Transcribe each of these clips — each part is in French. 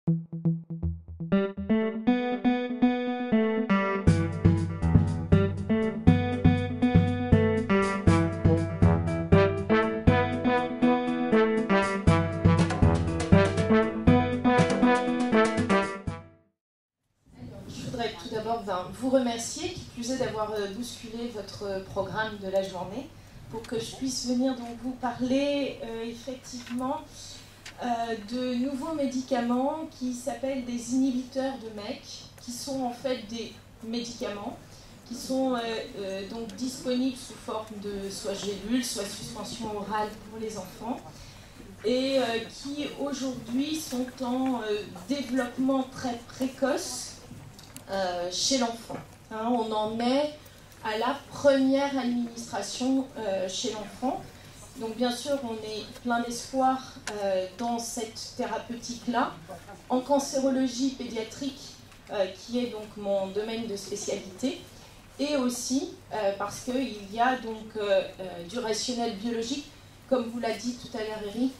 Vous remercier, qui plus est d'avoir bousculé votre programme de la journée pour que je puisse venir donc vous parler effectivement de nouveaux médicaments qui s'appellent des inhibiteurs de MEK, qui sont en fait des médicaments qui sont donc disponibles sous forme de soit gélules, soit suspension orale pour les enfants et qui aujourd'hui sont en développement très précoce chez l'enfant. On en est à la première administration chez l'enfant. Donc bien sûr, on est plein d'espoir dans cette thérapeutique-là. En cancérologie pédiatrique, qui est donc mon domaine de spécialité, et aussi parce qu'il y a donc du rationnel biologique, comme vous l'a dit tout à l'heure Eric,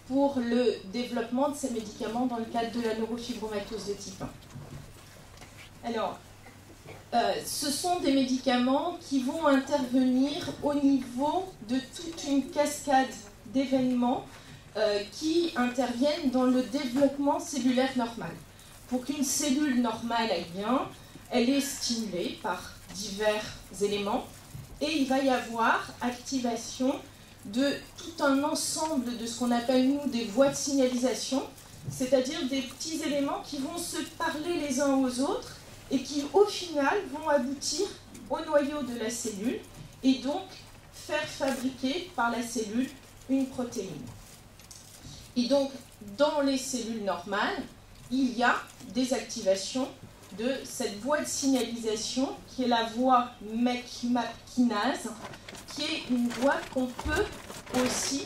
pour le développement de ces médicaments dans le cadre de la neurofibromatose de type 1. Alors, ce sont des médicaments qui vont intervenir au niveau de toute une cascade d'événements qui interviennent dans le développement cellulaire normal. Pour qu'une cellule normale aille bien, elle est stimulée par divers éléments et il va y avoir activation de tout un ensemble de ce qu'on appelle nous des voies de signalisation, c'est-à-dire des petits éléments qui vont se parler les uns aux autres et qui, au final, vont aboutir au noyau de la cellule et donc faire fabriquer par la cellule une protéine. Et donc, dans les cellules normales, il y a des activations de cette voie de signalisation qui est la voie MEK-MAP kinase, qui est une voie qu'on peut aussi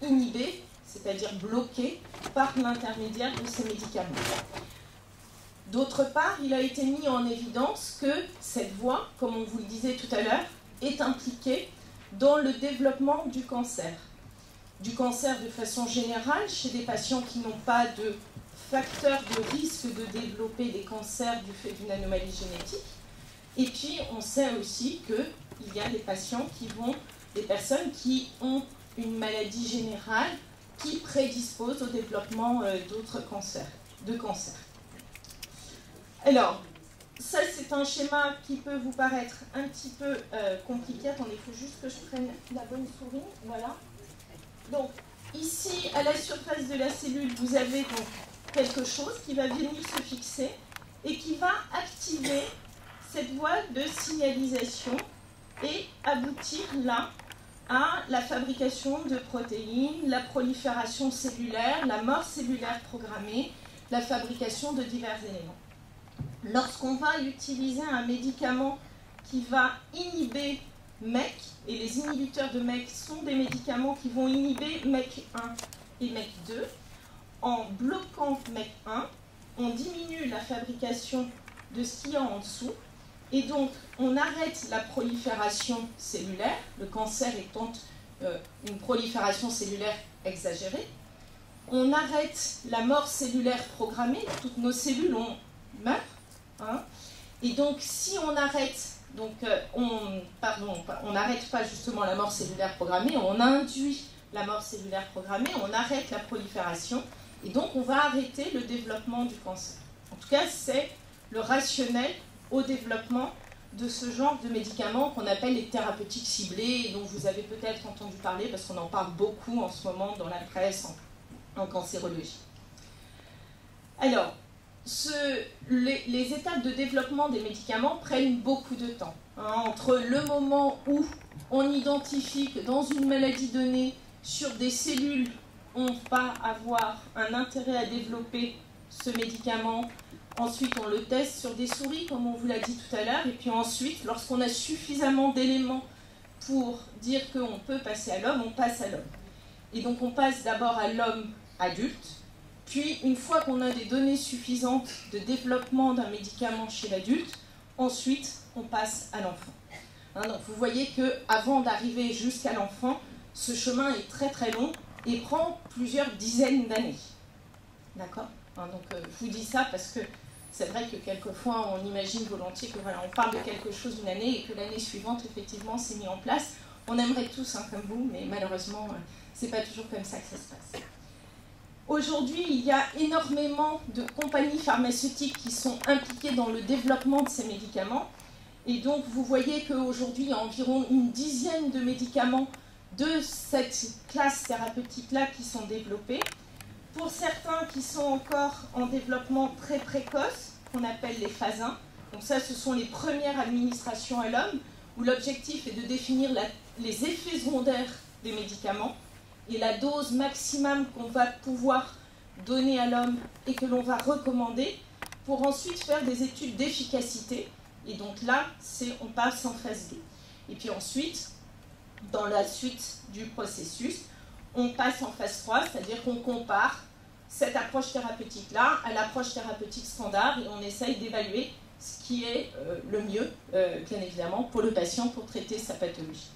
inhiber, c'est-à-dire bloquer par l'intermédiaire de ces médicaments. D'autre part, il a été mis en évidence que cette voie, comme on vous le disait tout à l'heure, est impliquée dans le développement du cancer. Du cancer de façon générale, chez des patients qui n'ont pas de facteur de risque de développer des cancers du fait d'une anomalie génétique. Et puis, on sait aussi qu'il y a des personnes qui ont une maladie générale qui prédispose au développement d'autres cancers, Alors, ça c'est un schéma qui peut vous paraître un petit peu compliqué. Attendez, il faut juste que je prenne la bonne souris. Voilà. Donc, ici, à la surface de la cellule, vous avez donc quelque chose qui va venir se fixer et qui va activer cette voie de signalisation et aboutir là à la fabrication de protéines, la prolifération cellulaire, la mort cellulaire programmée, la fabrication de divers éléments. Lorsqu'on va utiliser un médicament qui va inhiber MEK, et les inhibiteurs de MEK sont des médicaments qui vont inhiber MEK1 et MEK2, en bloquant MEK1, on diminue la fabrication de ce qu'il y a en dessous, et donc on arrête la prolifération cellulaire, le cancer étant une prolifération cellulaire exagérée. On arrête la mort cellulaire programmée, toutes nos cellules meurent. Et donc si on arrête, on n'arrête pas justement la mort cellulaire programmée, on induit la mort cellulaire programmée, on arrête la prolifération, et donc on va arrêter le développement du cancer. En tout cas, c'est le rationnel au développement de ce genre de médicaments qu'on appelle les thérapeutiques ciblées, et dont vous avez peut-être entendu parler parce qu'on en parle beaucoup en ce moment dans la presse en cancérologie. Alors, les étapes de développement des médicaments prennent beaucoup de temps. Entre le moment où on identifie que dans une maladie donnée, sur des cellules, on va avoir un intérêt à développer ce médicament. Ensuite, on le teste sur des souris, comme on vous l'a dit tout à l'heure. Et puis ensuite, lorsqu'on a suffisamment d'éléments pour dire qu'on peut passer à l'homme, on passe à l'homme. Et donc, on passe d'abord à l'homme adulte. Puis, une fois qu'on a des données suffisantes de développement d'un médicament chez l'adulte, ensuite, on passe à l'enfant. Donc, vous voyez qu'avant d'arriver jusqu'à l'enfant, ce chemin est très très long et prend plusieurs dizaines d'années. D'accord ? Donc je vous dis ça parce que c'est vrai que quelquefois on imagine volontiers que voilà, on parle de quelque chose une année et que l'année suivante effectivement c'est mis en place. On aimerait tous comme vous, mais malheureusement c'est pas toujours comme ça que ça se passe. Aujourd'hui, il y a énormément de compagnies pharmaceutiques qui sont impliquées dans le développement de ces médicaments. Et donc, vous voyez qu'aujourd'hui, il y a environ une dizaine de médicaments de cette classe thérapeutique-là qui sont développés. Pour certains qui sont encore en développement très précoce, qu'on appelle les phases 1. Donc ça, ce sont les premières administrations à l'homme, où l'objectif est de définir les effets secondaires des médicaments et la dose maximum qu'on va pouvoir donner à l'homme et que l'on va recommander pour ensuite faire des études d'efficacité. Et donc là, on passe en phase 2. Et puis ensuite, dans la suite du processus, on passe en phase 3, c'est-à-dire qu'on compare cette approche thérapeutique-là à l'approche thérapeutique standard et on essaye d'évaluer ce qui est le mieux, bien évidemment, pour le patient pour traiter sa pathologie.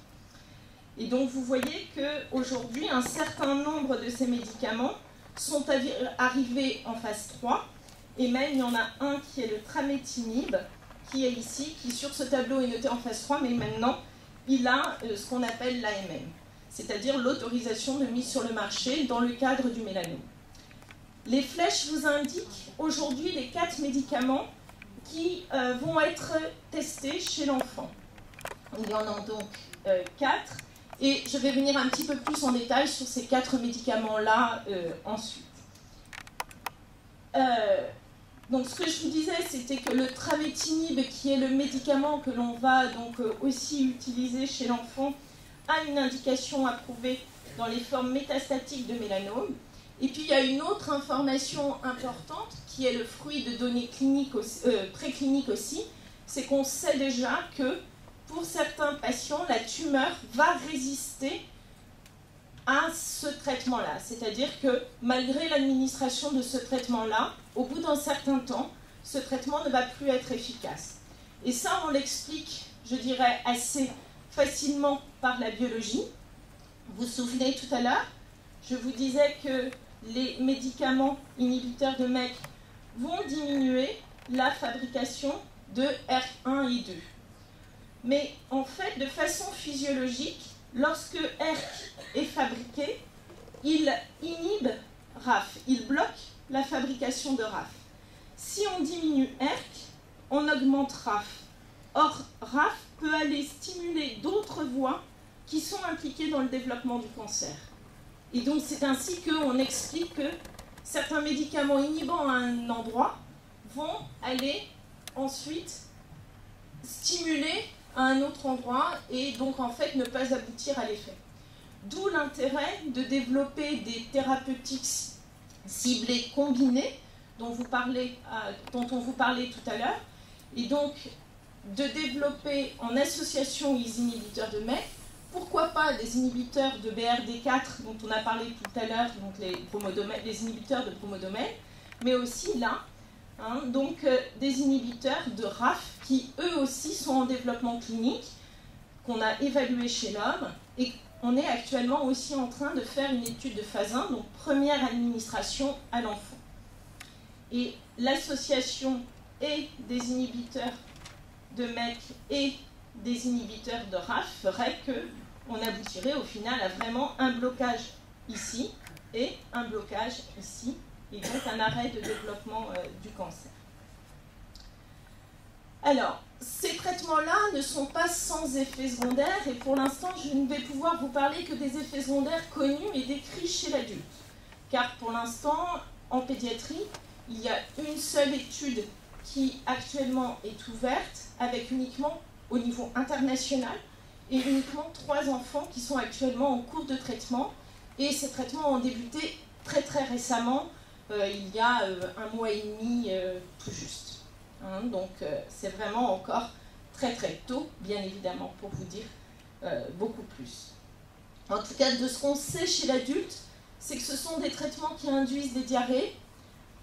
Et donc vous voyez qu'aujourd'hui, un certain nombre de ces médicaments sont arrivés en phase 3, et même il y en a un qui est le tramétinib, qui est ici, qui sur ce tableau est noté en phase 3, mais maintenant il a ce qu'on appelle l'AMM, c'est-à-dire l'autorisation de mise sur le marché dans le cadre du mélanome. Les flèches vous indiquent aujourd'hui les 4 médicaments qui vont être testés chez l'enfant. Il y en a donc 4. Et je vais venir un petit peu plus en détail sur ces 4 médicaments-là ensuite. Donc ce que je vous disais, c'était que le tramétinib, qui est le médicament que l'on va donc aussi utiliser chez l'enfant, a une indication approuvée dans les formes métastatiques de mélanome. Et puis il y a une autre information importante, qui est le fruit de données cliniques précliniques aussi, c'est qu'on sait déjà que pour certains patients, la tumeur va résister à ce traitement-là. C'est-à-dire que malgré l'administration de ce traitement-là, au bout d'un certain temps, ce traitement ne va plus être efficace. Et ça, on l'explique, je dirais, assez facilement par la biologie. Vous vous souvenez tout à l'heure, je vous disais que les médicaments inhibiteurs de MEK vont diminuer la fabrication de ERK1 et 2. Mais en fait, de façon physiologique, lorsque ERK est fabriqué, il inhibe RAF, il bloque la fabrication de RAF. Si on diminue ERK, on augmente RAF. Or, RAF peut aller stimuler d'autres voies qui sont impliquées dans le développement du cancer. Et donc, c'est ainsi qu'on explique que certains médicaments inhibant à un endroit vont aller ensuite stimuler à un autre endroit et donc en fait ne pas aboutir à l'effet. D'où l'intérêt de développer des thérapeutiques ciblées combinées dont on vous parlait tout à l'heure, et donc de développer en association les inhibiteurs de MEK, pourquoi pas des inhibiteurs de BRD4 dont on a parlé tout à l'heure, donc les inhibiteurs de bromodomène, mais aussi là, des inhibiteurs de RAF qui eux aussi sont en développement clinique, qu'on a évalué chez l'homme, et on est actuellement aussi en train de faire une étude de phase 1, donc première administration à l'enfant. Et l'association et des inhibiteurs de MEK et des inhibiteurs de RAF ferait qu'on aboutirait au final à vraiment un blocage ici et un blocage ici, et donc un arrêt de développement du cancer. Alors, ces traitements-là ne sont pas sans effets secondaires, et pour l'instant, je ne vais pouvoir vous parler que des effets secondaires connus et décrits chez l'adulte. Car pour l'instant, en pédiatrie, il y a une seule étude qui actuellement est ouverte, avec uniquement au niveau international, et uniquement 3 enfants qui sont actuellement en cours de traitement, et ces traitements ont débuté très très récemment, il y a 1 mois et demi tout juste. Donc c'est vraiment encore très très tôt, bien évidemment, pour vous dire beaucoup plus. En tout cas, de ce qu'on sait chez l'adulte, c'est que ce sont des traitements qui induisent des diarrhées,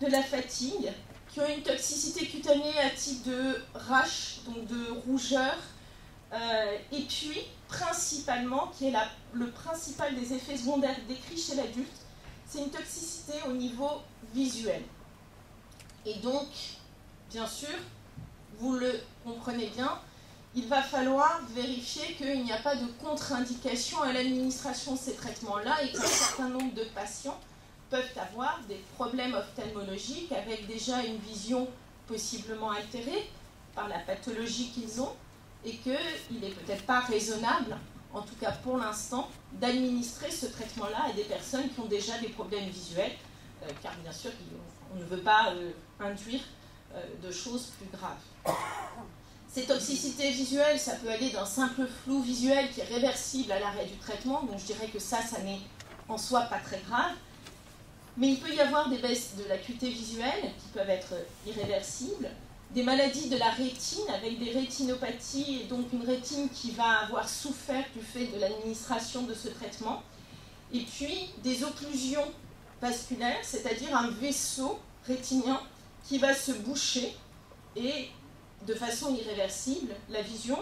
de la fatigue, qui ont une toxicité cutanée à type de rash, donc de rougeur, et puis principalement, qui est le principal des effets secondaires décrits chez l'adulte, c'est une toxicité au niveau visuel. Et donc, bien sûr, vous le comprenez bien, il va falloir vérifier qu'il n'y a pas de contre-indication à l'administration de ces traitements-là et qu'un certain nombre de patients peuvent avoir des problèmes ophtalmologiques avec déjà une vision possiblement altérée par la pathologie qu'ils ont et qu'il n'est peut-être pas raisonnable, en tout cas pour l'instant, d'administrer ce traitement-là à des personnes qui ont déjà des problèmes visuels, car bien sûr, on ne veut pas induire de choses plus graves. Ces toxicités visuelles, ça peut aller d'un simple flou visuel qui est réversible à l'arrêt du traitement, donc je dirais que ça n'est en soi pas très grave. Mais il peut y avoir des baisses de l'acuité visuelle qui peuvent être irréversibles, des maladies de la rétine avec des rétinopathies, et donc une rétine qui va avoir souffert du fait de l'administration de ce traitement, et puis des occlusions vasculaires, c'est-à-dire un vaisseau rétinien qui va se boucher et de façon irréversible, la vision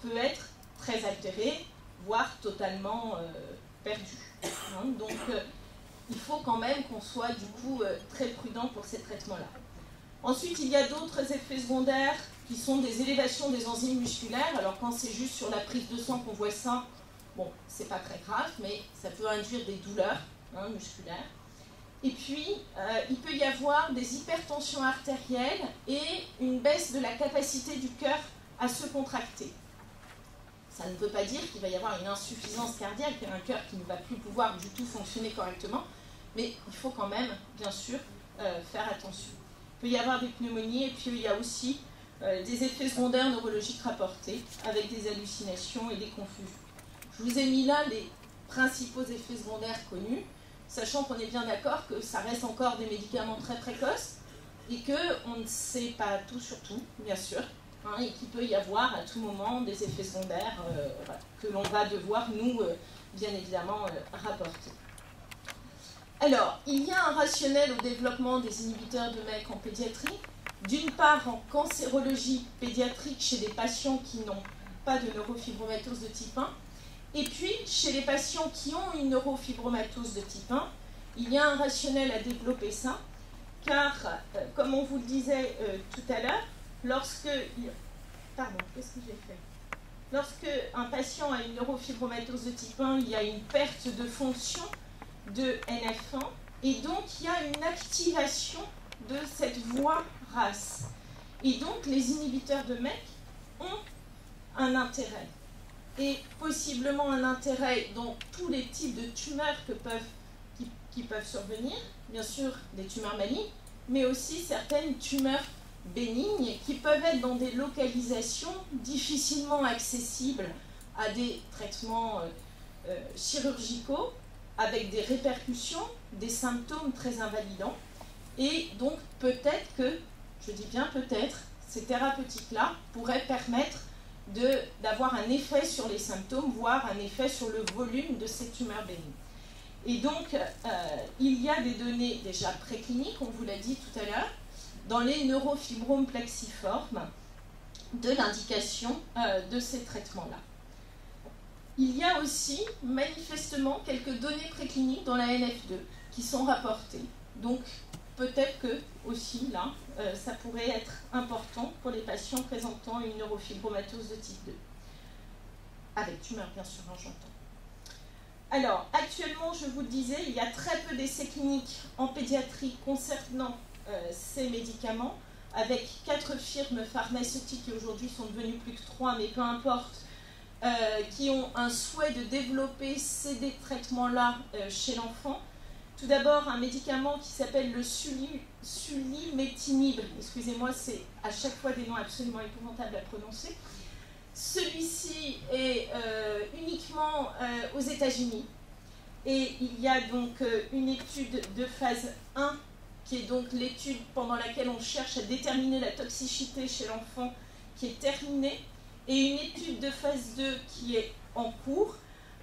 peut être très altérée, voire totalement perdue. Donc, il faut quand même qu'on soit du coup très prudent pour ces traitements-là. Ensuite, il y a d'autres effets secondaires qui sont des élévations des enzymes musculaires. Alors quand c'est juste sur la prise de sang qu'on voit ça, bon, c'est pas très grave, mais ça peut induire des douleurs musculaires. Et puis, il peut y avoir des hypertensions artérielles et une baisse de la capacité du cœur à se contracter. Ça ne veut pas dire qu'il va y avoir une insuffisance cardiaque, un cœur qui ne va plus pouvoir du tout fonctionner correctement, mais il faut quand même, bien sûr, faire attention. Il peut y avoir des pneumonies et puis il y a aussi des effets secondaires neurologiques rapportés avec des hallucinations et des confusions. Je vous ai mis là les principaux effets secondaires connus, sachant qu'on est bien d'accord que ça reste encore des médicaments très précoces et qu'on ne sait pas tout sur tout, bien sûr, et qu'il peut y avoir à tout moment des effets secondaires que l'on va devoir, nous, bien évidemment, rapporter. Alors, il y a un rationnel au développement des inhibiteurs de MEK en pédiatrie, d'une part en cancérologie pédiatrique chez des patients qui n'ont pas de neurofibromatose de type 1, et puis chez les patients qui ont une neurofibromatose de type 1, il y a un rationnel à développer ça, car, comme on vous le disait tout à l'heure, lorsque un patient a une neurofibromatose de type 1, il y a une perte de fonction de NF1, et donc il y a une activation de cette voie RAS. Et donc les inhibiteurs de MEK ont un intérêt, et possiblement un intérêt dans tous les types de tumeurs qui peuvent survenir, bien sûr des tumeurs malignes, mais aussi certaines tumeurs bénignes qui peuvent être dans des localisations difficilement accessibles à des traitements chirurgicaux avec des répercussions, des symptômes très invalidants. Et donc peut-être que, je dis bien peut-être, ces thérapeutiques-là pourraient permettre d'avoir un effet sur les symptômes, voire un effet sur le volume de ces tumeurs bénignes. Et donc, il y a des données déjà précliniques, on vous l'a dit tout à l'heure, dans les neurofibromes plexiformes de l'indication de ces traitements-là. Il y a aussi, manifestement, quelques données précliniques dans la NF2 qui sont rapportées. Donc, peut-être que, aussi, là, ça pourrait être important pour les patients présentant une neurofibromatose de type 2. Avec tumeur, bien sûr, j'entends. Alors, actuellement, je vous le disais, il y a très peu d'essais cliniques en pédiatrie concernant ces médicaments, avec 4 firmes pharmaceutiques qui aujourd'hui sont devenues plus que 3, mais peu importe, qui ont un souhait de développer ces traitements-là chez l'enfant. Tout d'abord, un médicament qui s'appelle le sulimétinib. Excusez-moi, c'est à chaque fois des noms absolument épouvantables à prononcer. Celui-ci est uniquement aux États-Unis. Et il y a donc une étude de phase 1, qui est donc l'étude pendant laquelle on cherche à déterminer la toxicité chez l'enfant, qui est terminée, et une étude de phase 2 qui est en cours,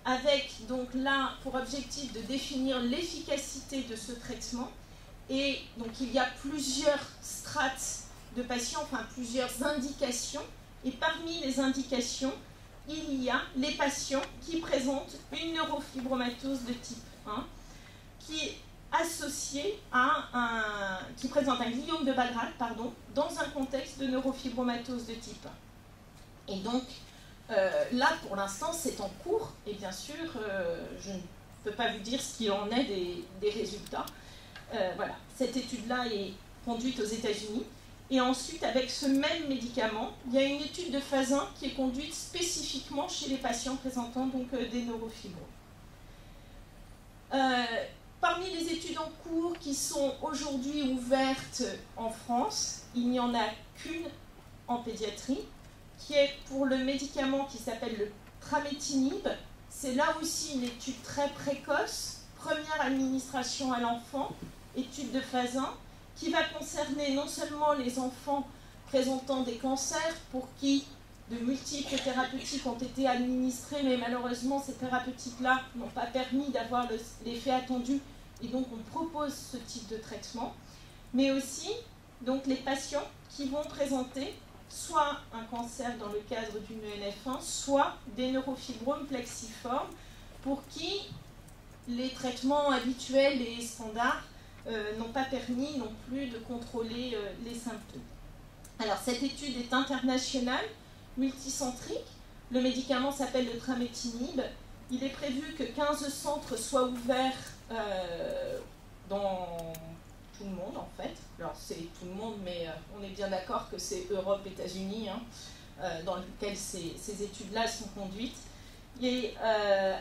avec donc là pour objectif de définir l'efficacité de ce traitement. Et donc il y a plusieurs strates de patients, enfin plusieurs indications, et parmi les indications, il y a les patients qui présentent une neurofibromatose de type 1, qui associé qui présente un gliome de Ball-Racks, dans un contexte de neurofibromatose de type 1. Et donc, là, pour l'instant, c'est en cours, et bien sûr, je ne peux pas vous dire ce qu'il en est des résultats. Voilà, cette étude-là est conduite aux États-Unis. Et ensuite, avec ce même médicament, il y a une étude de phase 1 qui est conduite spécifiquement chez les patients présentant donc, des neurofibros. Parmi les études en cours qui sont aujourd'hui ouvertes en France, il n'y en a qu'une en pédiatrie, qui est pour le médicament qui s'appelle le trametinib. C'est là aussi une étude très précoce, première administration à l'enfant, étude de phase 1, qui va concerner non seulement les enfants présentant des cancers pour qui de multiples thérapeutiques ont été administrées, mais malheureusement ces thérapeutiques-là n'ont pas permis d'avoir l'effet attendu, et donc on propose ce type de traitement, mais aussi donc, les patients qui vont présenter soit un cancer dans le cadre d'une ENF1, soit des neurofibromes plexiformes, pour qui les traitements habituels et standards n'ont pas permis non plus de contrôler les symptômes. Alors cette étude est internationale, multicentrique. Le médicament s'appelle le trametinib. Il est prévu que 15 centres soient ouverts dans tout le monde en fait. Alors c'est tout le monde, mais on est bien d'accord que c'est Europe, États-Unis, dans lequel ces études-là sont conduites.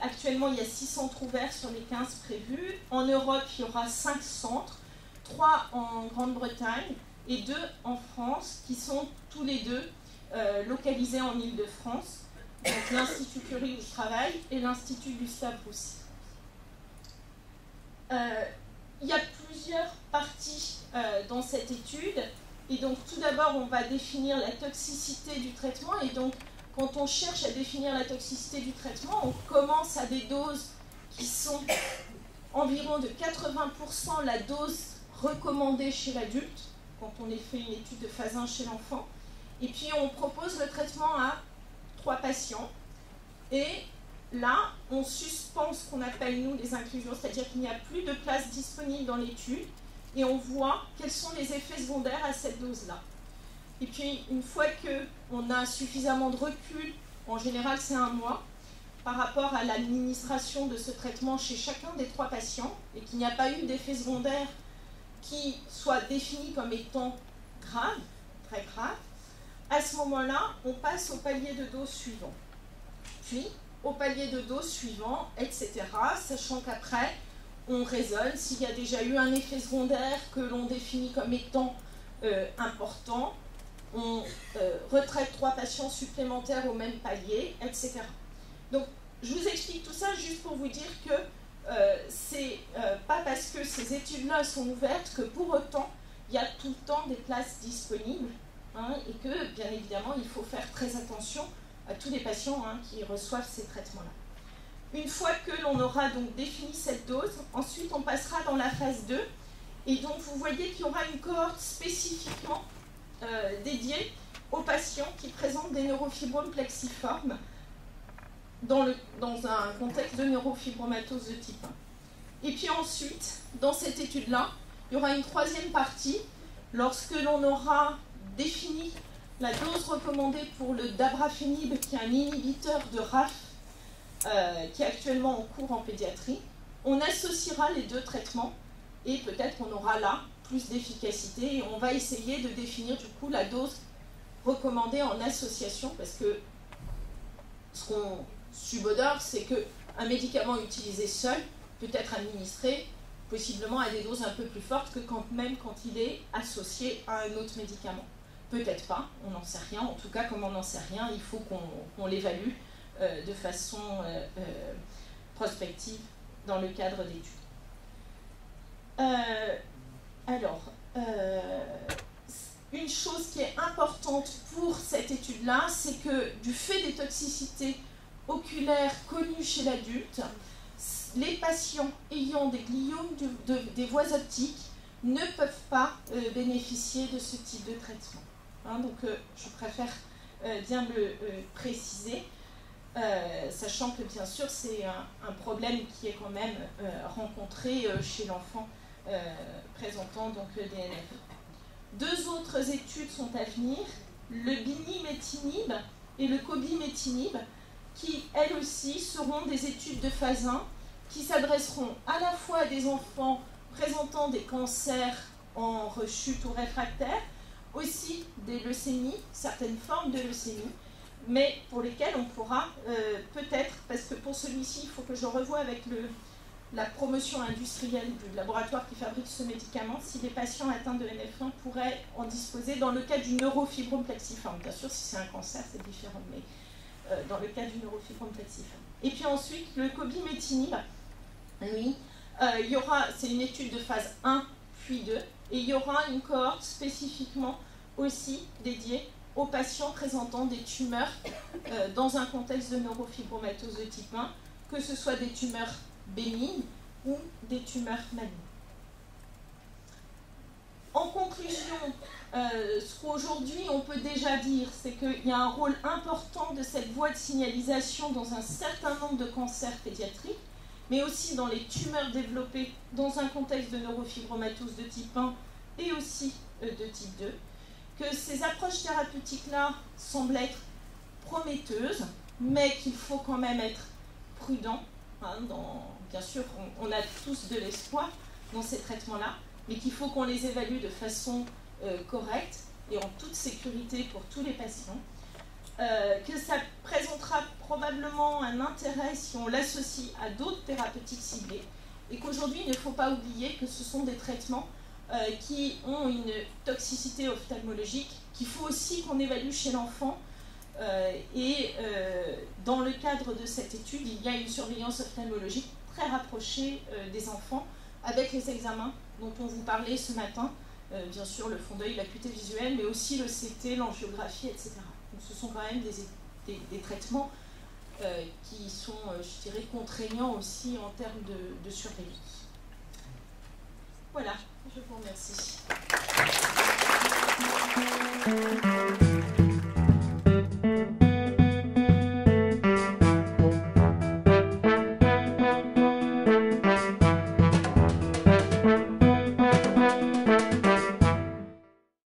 Actuellement, il y a 6 centres ouverts sur les 15 prévus. En Europe, il y aura 5 centres, 3 en Grande-Bretagne et 2 en France, qui sont tous les deux localisés en Île-de-France. Donc l'Institut Curie où je travaille et l'Institut Gustave Roussy. Il y a plusieurs parties dans cette étude. Et donc tout d'abord, on va définir la toxicité du traitement. Et donc, quand on cherche à définir la toxicité du traitement, on commence à des doses qui sont environ de 80% la dose recommandée chez l'adulte, quand on fait une étude de phase 1 chez l'enfant. Et puis on propose le traitement à 3 patients. Et là, on suspend ce qu'on appelle, nous, les inclusions, c'est-à-dire qu'il n'y a plus de place disponible dans l'étude, et on voit quels sont les effets secondaires à cette dose-là. Et puis, une fois qu'on a suffisamment de recul, en général c'est 1 mois, par rapport à l'administration de ce traitement chez chacun des 3 patients, et qu'il n'y a pas eu d'effet secondaire qui soit défini comme étant grave, très grave, à ce moment-là, on passe au palier de dose suivant. Puis, au palier de dose suivant, etc., sachant qu'après, on raisonne s'il y a déjà eu un effet secondaire que l'on définit comme étant important, on retraite 3 patients supplémentaires au même palier, etc. Donc, je vous explique tout ça juste pour vous dire que c'est pas parce que ces études-là sont ouvertes que pour autant, il y a tout le temps des places disponibles, et que, bien évidemment, il faut faire très attention à tous les patients qui reçoivent ces traitements-là. Une fois que l'on aura donc défini cette dose, ensuite on passera dans la phase 2, et donc vous voyez qu'il y aura une cohorte spécifiquement dédiée aux patients qui présentent des neurofibromes plexiformes dans un contexte de neurofibromatose de type 1. Et puis ensuite, dans cette étude-là, il y aura une 3e partie, lorsque l'on aura défini la dose recommandée pour le dabrafenib, qui est un inhibiteur de RAF, qui est actuellement en cours en pédiatrie. On associera les 2 traitements et peut-être qu'on aura là plus d'efficacité et on va essayer de définir du coup la dose recommandée en association, parce que ce qu'on subodore, c'est qu'un médicament utilisé seul peut être administré possiblement à des doses un peu plus fortes que quand il est associé à un autre médicament. Peut-être pas, on n'en sait rien. En tout cas, comme on n'en sait rien, il faut qu'on l'évalue de façon prospective dans le cadre d'études. Une chose qui est importante pour cette étude-là, c'est que du fait des toxicités oculaires connues chez l'adulte, les patients ayant des gliomes des voies optiques ne peuvent pas bénéficier de ce type de traitement. Donc je préfère bien le préciser, sachant que bien sûr c'est un problème qui est quand même rencontré chez l'enfant présentant donc le DNF. 2 autres études sont à venir, le binimetinib et le cobimetinib, qui elles aussi seront des études de phase 1 qui s'adresseront à la fois à des enfants présentant des cancers en rechute ou réfractaire, aussi des leucémies, certaines formes de leucémie, mais pour lesquelles on pourra peut-être, parce que pour celui-ci, il faut que je revoie avec la promotion industrielle du laboratoire qui fabrique ce médicament, si les patients atteints de NF1 pourraient en disposer dans le cas du neurofibrome plexiforme. Bien sûr, si c'est un cancer, c'est différent, mais dans le cas du neurofibrome plexiforme. Et puis ensuite, le cobimetinib, lui, c'est une étude de phase 1 puis 2, et il y aura une cohorte spécifiquement aussi dédiée aux patients présentant des tumeurs dans un contexte de neurofibromatose de type 1, que ce soit des tumeurs bénignes ou des tumeurs malignes. En conclusion, ce qu'aujourd'hui on peut déjà dire, c'est qu'il y a un rôle important de cette voie de signalisation dans un certain nombre de cancers pédiatriques, mais aussi dans les tumeurs développées dans un contexte de neurofibromatose de type 1 et aussi de type 2, que ces approches thérapeutiques-là semblent être prometteuses, mais qu'il faut quand même être prudent. Bien sûr, on a tous de l'espoir dans ces traitements-là, mais qu'il faut qu'on les évalue de façon correcte et en toute sécurité pour tous les patients. Que ça présentera probablement un intérêt si on l'associe à d'autres thérapeutiques ciblées, et qu'aujourd'hui, il ne faut pas oublier que ce sont des traitements qui ont une toxicité ophtalmologique qu'il faut aussi qu'on évalue chez l'enfant. Dans le cadre de cette étude, il y a une surveillance ophtalmologique très rapprochée des enfants, avec les examens dont on vous parlait ce matin, bien sûr le fond d'œil, l'acuité visuelle, mais aussi le CT, l'angiographie, etc. Donc ce sont quand même des traitements qui sont, je dirais, contraignants aussi en termes de surveillance. Voilà, je vous remercie.